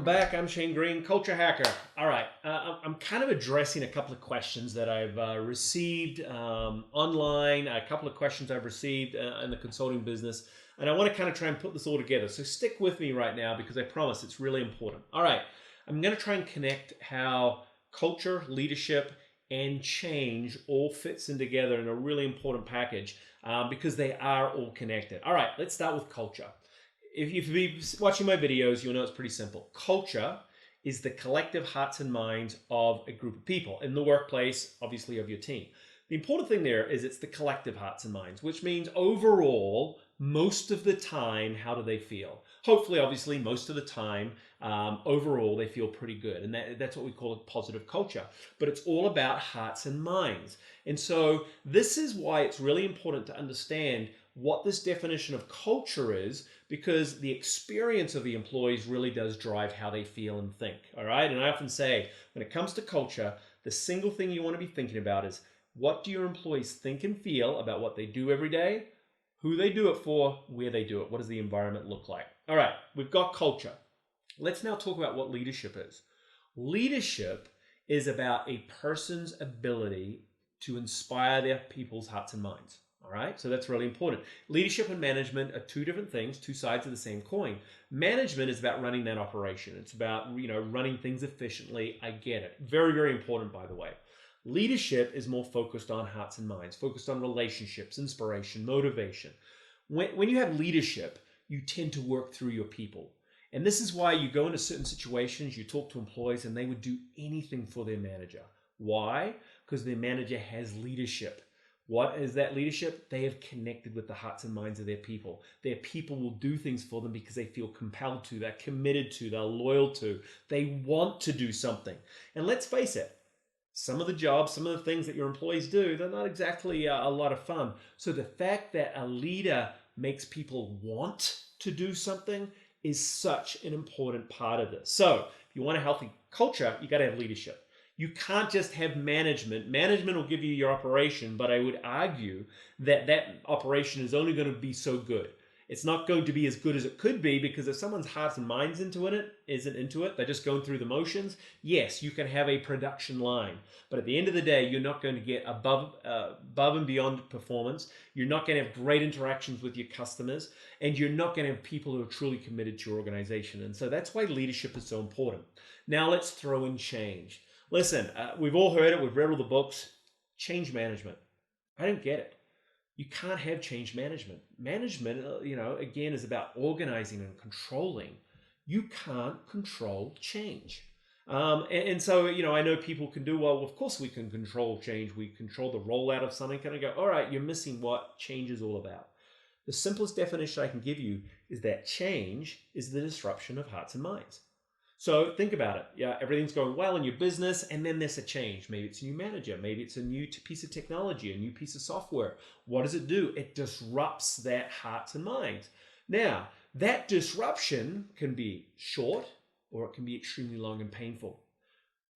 back. I'm Shane Green, Culture Hacker. All right, I'm kind of addressing a couple of questions that I've received online, a couple of questions I've received in the consulting business, and I want to kind of try and put this all together. So stick with me right now because I promise it's really important. All right, I'm going to try and connect how culture, leadership, and change all fits in together in a really important package because they are all connected. All right, let's start with culture. If you've been watching my videos, you'll know it's pretty simple. Culture is the collective hearts and minds of a group of people in the workplace, obviously of your team. The important thing there is it's the collective hearts and minds, which means overall, most of the time, how do they feel? Hopefully, obviously, most of the time, overall, they feel pretty good. And that's what we call a positive culture. But it's all about hearts and minds. And so this is why it's really important to understand what this definition of culture is, because the experience of the employees really does drive how they feel and think. All right. And I often say, when it comes to culture, the single thing you want to be thinking about is what do your employees think and feel about what they do every day, who they do it for, where they do it, what does the environment look like? All right, we've got culture. Let's now talk about what leadership is. Leadership is about a person's ability to inspire their people's hearts and minds. All right, so that's really important. Leadership and management are two different things, two sides of the same coin. Management is about running that operation. It's about, running things efficiently. I get it. Very, very important, by the way. Leadership is more focused on hearts and minds, focused on relationships, inspiration, motivation. When you have leadership, you tend to work through your people. And this is why you go into certain situations, you talk to employees, and they would do anything for their manager. Why? Because their manager has leadership. What is that leadership? They have connected with the hearts and minds of their people. Their people will do things for them because they feel compelled to, they're committed to, they're loyal to, they want to do something. And let's face it, some of the jobs, some of the things that your employees do, they're not exactly a lot of fun. So the fact that a leader makes people want to do something is such an important part of this. So if you want a healthy culture, you got to have leadership. You can't just have management. Management will give you your operation, but I would argue that that operation is only going to be so good. It's not going to be as good as it could be, because if someone's hearts and minds isn't into it, they're just going through the motions. Yes, you can have a production line, but at the end of the day, you're not going to get above and beyond performance. You're not going to have great interactions with your customers, and you're not going to have people who are truly committed to your organization. And so that's why leadership is so important. Now let's throw in change. Listen, we've all heard it. We've read all the books. Change management. I don't get it. You can't have change management. Management, again, is about organizing and controlling. You can't control change. And so, I know people can do, well, of course we can control change. We control the rollout of something. Kind of go, all right, you're missing what change is all about. The simplest definition I can give you is that change is the disruption of hearts and minds. So think about it. Yeah, everything's going well in your business, and then there's a change. Maybe it's a new manager. Maybe it's a new piece of technology, a new piece of software. What does it do? It disrupts that hearts and minds. Now, that disruption can be short, or it can be extremely long and painful.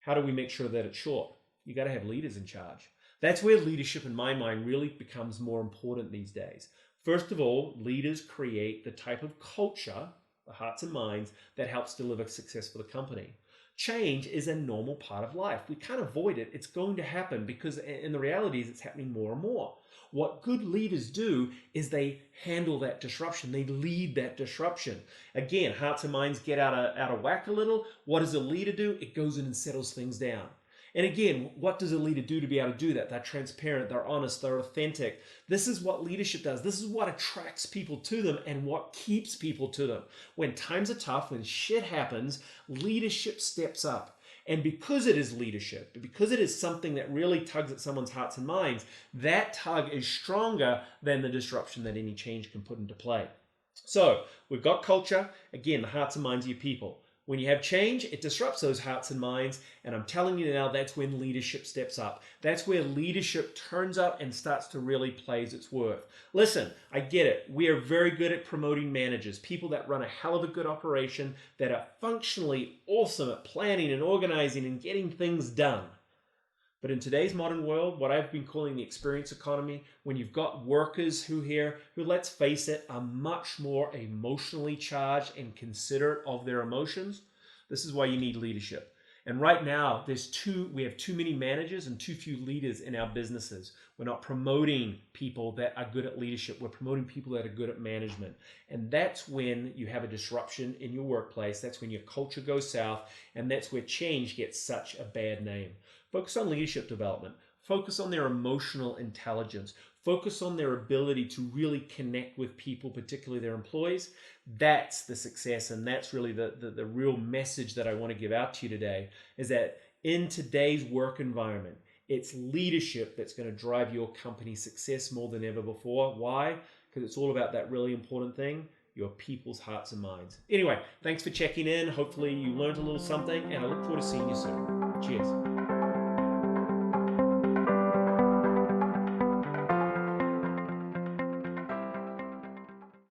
How do we make sure that it's short? You got to have leaders in charge. That's where leadership, in my mind, really becomes more important these days. First of all, leaders create the type of culture, the hearts and minds, that helps deliver success for the company. Change is a normal part of life. We can't avoid it. It's going to happen because in the reality is it's happening more and more. What good leaders do is they handle that disruption. They lead that disruption. Again, hearts and minds get out of whack a little. What does a leader do? It goes in and settles things down. And again, what does a leader do to be able to do that? They're transparent, they're honest, they're authentic. This is what leadership does. This is what attracts people to them and what keeps people to them. When times are tough, when shit happens, leadership steps up. And because it is leadership, because it is something that really tugs at someone's hearts and minds, that tug is stronger than the disruption that any change can put into play. So we've got culture, again, the hearts and minds of your people. When you have change, it disrupts those hearts and minds. And I'm telling you now, that's when leadership steps up. That's where leadership turns up and starts to really plays its worth. Listen, I get it. We are very good at promoting managers, people that run a hell of a good operation, that are functionally awesome at planning and organizing and getting things done. But in today's modern world, what I've been calling the experience economy, when you've got workers who, let's face it, are much more emotionally charged and considerate of their emotions, This is why you need leadership. And right now, we have too many managers and too few leaders in our businesses. We're not promoting people that are good at leadership. We're promoting people that are good at management. And that's when you have a disruption in your workplace. That's when your culture goes south. And that's where change gets such a bad name. Focus on leadership development. Focus on their emotional intelligence. Focus on their ability to really connect with people, particularly their employees. That's the success, and that's really the real message that I want to give out to you today, is that in today's work environment, it's leadership that's going to drive your company's success more than ever before. Why? Because it's all about that really important thing, your people's hearts and minds. Anyway, thanks for checking in. Hopefully you learned a little something, and I look forward to seeing you soon. Cheers.